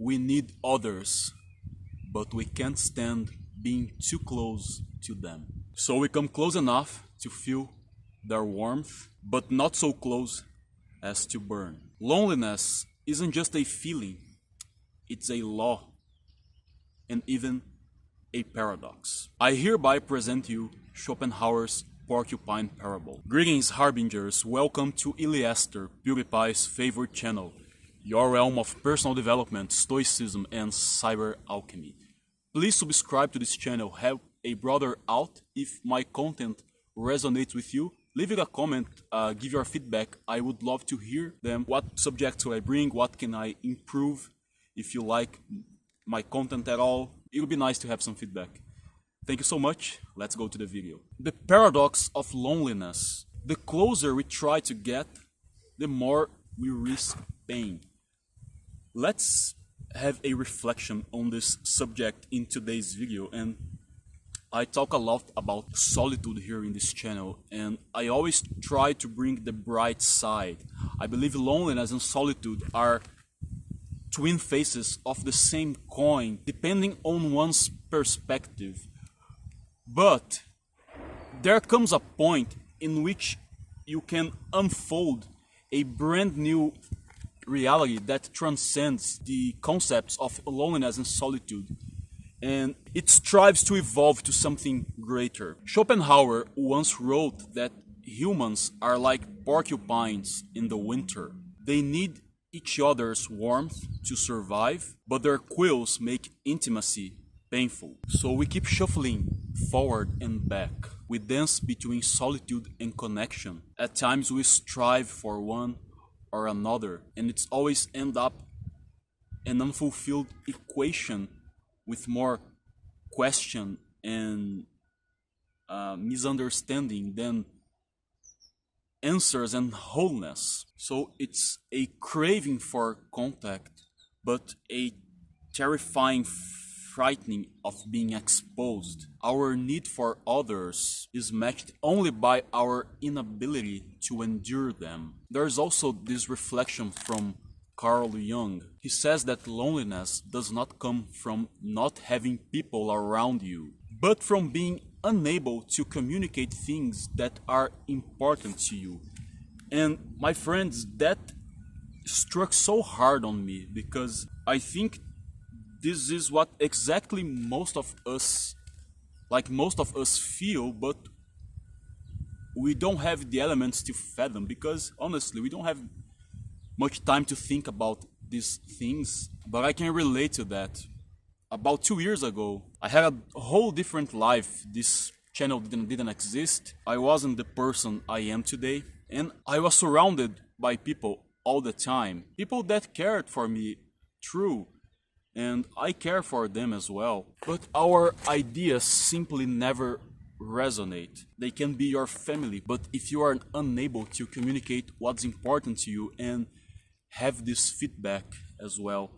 We need others, but we can't stand being too close to them. So we come close enough to feel their warmth, but not so close as to burn. Loneliness isn't just a feeling, it's a law and even a paradox. I hereby present you Schopenhauer's Porcupine parable. Greetings, harbingers. Welcome to Iliester, PewDiePie's favorite channel, your realm of personal development, stoicism, and cyber alchemy. Please subscribe to this channel, help a brother out. If my content resonates with you, leave it a comment, give your feedback. I would love to hear them. What subjects will I bring? What can I improve? If you like my content at all, it would be nice to have some feedback. Thank you so much. Let's go to the video. The paradox of loneliness. The closer we try to get, the more we risk pain. Let's have a reflection on this subject in today's video. And I talk a lot about solitude here in this channel, and I always try to bring the bright side. I believe loneliness and solitude are twin faces of the same coin, depending on one's perspective. But there comes a point in which you can unfold a brand new reality that transcends the concepts of loneliness and solitude, and it strives to evolve to something greater. Schopenhauer once wrote that humans are like porcupines in the winter. They need each other's warmth to survive, but their quills make intimacy painful. So we keep shuffling forward and back. We dance between solitude and connection. At times we strive for one or another, and it's always end up an unfulfilled equation with more question and misunderstanding than answers and wholeness. So it's a craving for contact, but a terrifying frightening of being exposed. Our need for others is matched only by our inability to endure them. There's also this reflection from Carl Jung. He says that loneliness does not come from not having people around you, but from being unable to communicate things that are important to you. And my friends, that struck so hard on me, because I think this is what exactly most of us feel, but we don't have the elements to fathom, because honestly we don't have much time to think about these things. But I can relate to that. About 2 years ago, I had a whole different life. This channel didn't exist. I wasn't the person I am today, and I was surrounded by people all the time. People that cared for me, true, and I care for them as well. But our ideas simply never resonate. They can be your family, but if you are unable to communicate what's important to you and have this feedback as well,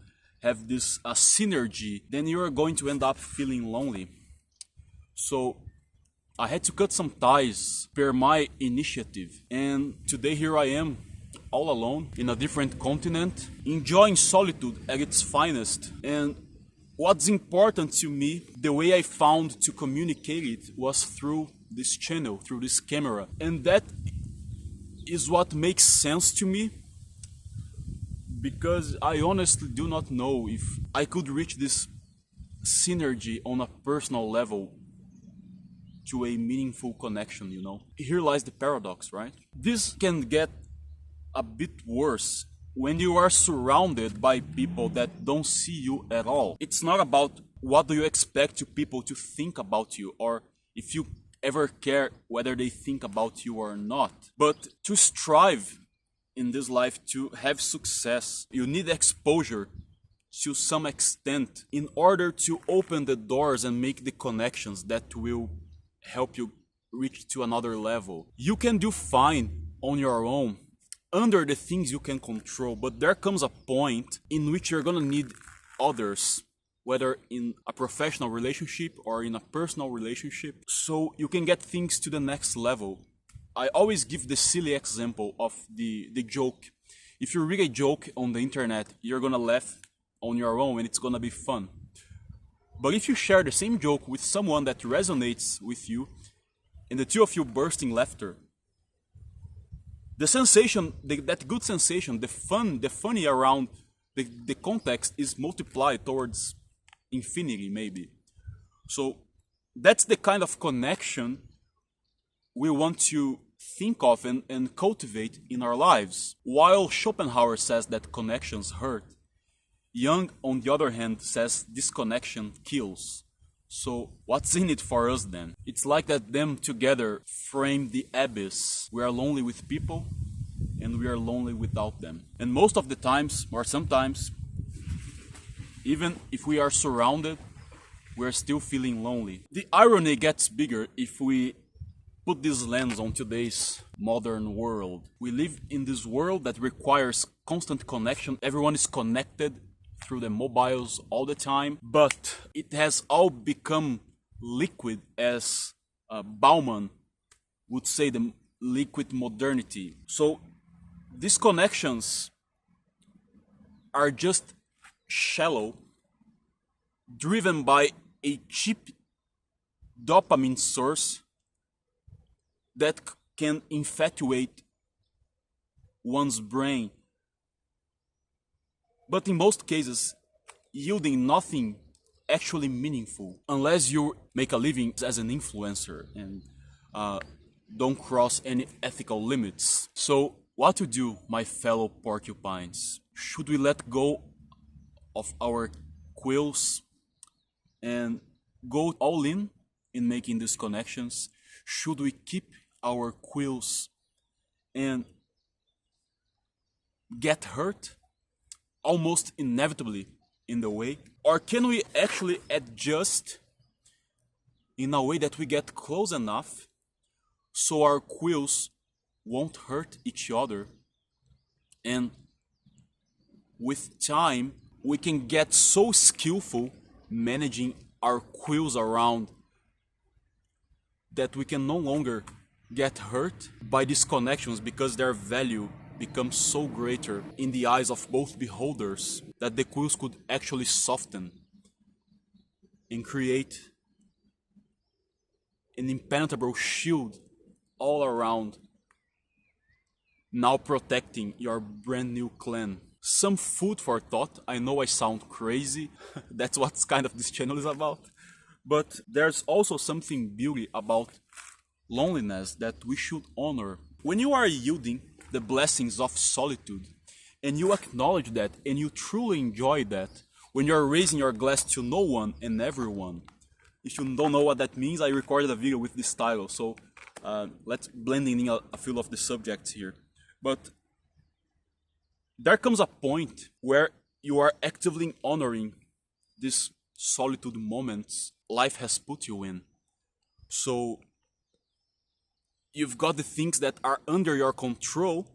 have this synergy, then you are going to end up feeling lonely. So I had to cut some ties per my initiative, and today here I am, all alone in a different continent, enjoying solitude at its finest. And what's important to me, the way I found to communicate it, was through this channel, through this camera. And that is what makes sense to me, because I honestly do not know if I could reach this synergy on a personal level to a meaningful connection, you know. Here lies the paradox, right? This can get a bit worse when you are surrounded by people that don't see you at all. It's not about what do you expect to people to think about you, or if you ever care whether they think about you or not. But to strive in this life, to have success, you need exposure to some extent in order to open the doors and make the connections that will help you reach to another level. You can do fine on your own, under the things you can control, but there comes a point in which you're gonna need others, whether in a professional relationship or in a personal relationship, so you can get things to the next level. I always give the silly example of the joke. If you read a joke on the internet, you're gonna laugh on your own and it's gonna be fun. But if you share the same joke with someone that resonates with you, and the two of you burst in laughter, the sensation, that good sensation, the funny around the context is multiplied towards infinity, maybe. So that's the kind of connection we want to think of and cultivate in our lives. While Schopenhauer says that connections hurt, Jung, on the other hand, says disconnection kills. So what's in it for us then? It's like that them together frame the abyss. We are lonely with people and we are lonely without them. And most of the times, or sometimes, even if we are surrounded, we're still feeling lonely. The irony gets bigger if we put this lens on today's modern world. We live in this world that requires constant connection. Everyone is connected through their mobiles all the time, but it has all become liquid, as Bauman would say, the liquid modernity. So these connections are just shallow, driven by a cheap dopamine source that can infatuate one's brain, but in most cases yielding nothing actually meaningful, unless you make a living as an influencer and don't cross any ethical limits. So what to do, my fellow porcupines? Should we let go of our quills and go all in making these connections? Should we keep our quills and get hurt almost inevitably in the way? Or can we actually adjust in a way that we get close enough so our quills won't hurt each other, and with time we can get so skillful managing our quills around that we can no longer get hurt by these connections, because their value becomes so greater in the eyes of both beholders that the quills could actually soften and create an impenetrable shield all around, now protecting your brand new clan. Some food for thought. I know I sound crazy, that's what kind of this channel is about, but there's also something beauty about loneliness that we should honor. When you are yielding the blessings of solitude, and you acknowledge that, and you truly enjoy that, when you're raising your glass to no one and everyone. If you don't know what that means, I recorded a video with this title, so let's blend in a few of the subjects here. But there comes a point where you are actively honoring these solitude moments life has put you in. So you've got the things that are under your control,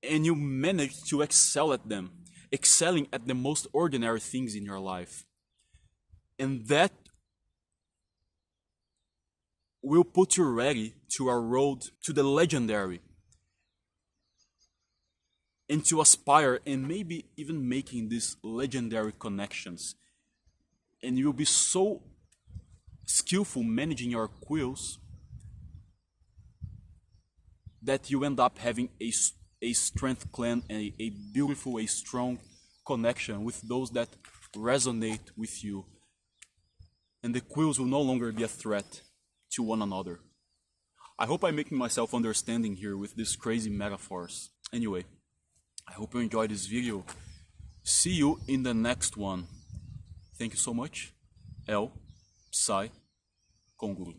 and you manage to excel at them, excelling at the most ordinary things in your life. And that will put you ready to a road to the legendary, and to aspire and maybe even making these legendary connections. And you'll be so skillful managing your quills that you end up having a strength clan and a beautiful, a strong connection with those that resonate with you. And the quills will no longer be a threat to one another. I hope I'm making myself understanding here with these crazy metaphors. Anyway, I hope you enjoyed this video. See you in the next one. Thank you so much. El Psy Conguru.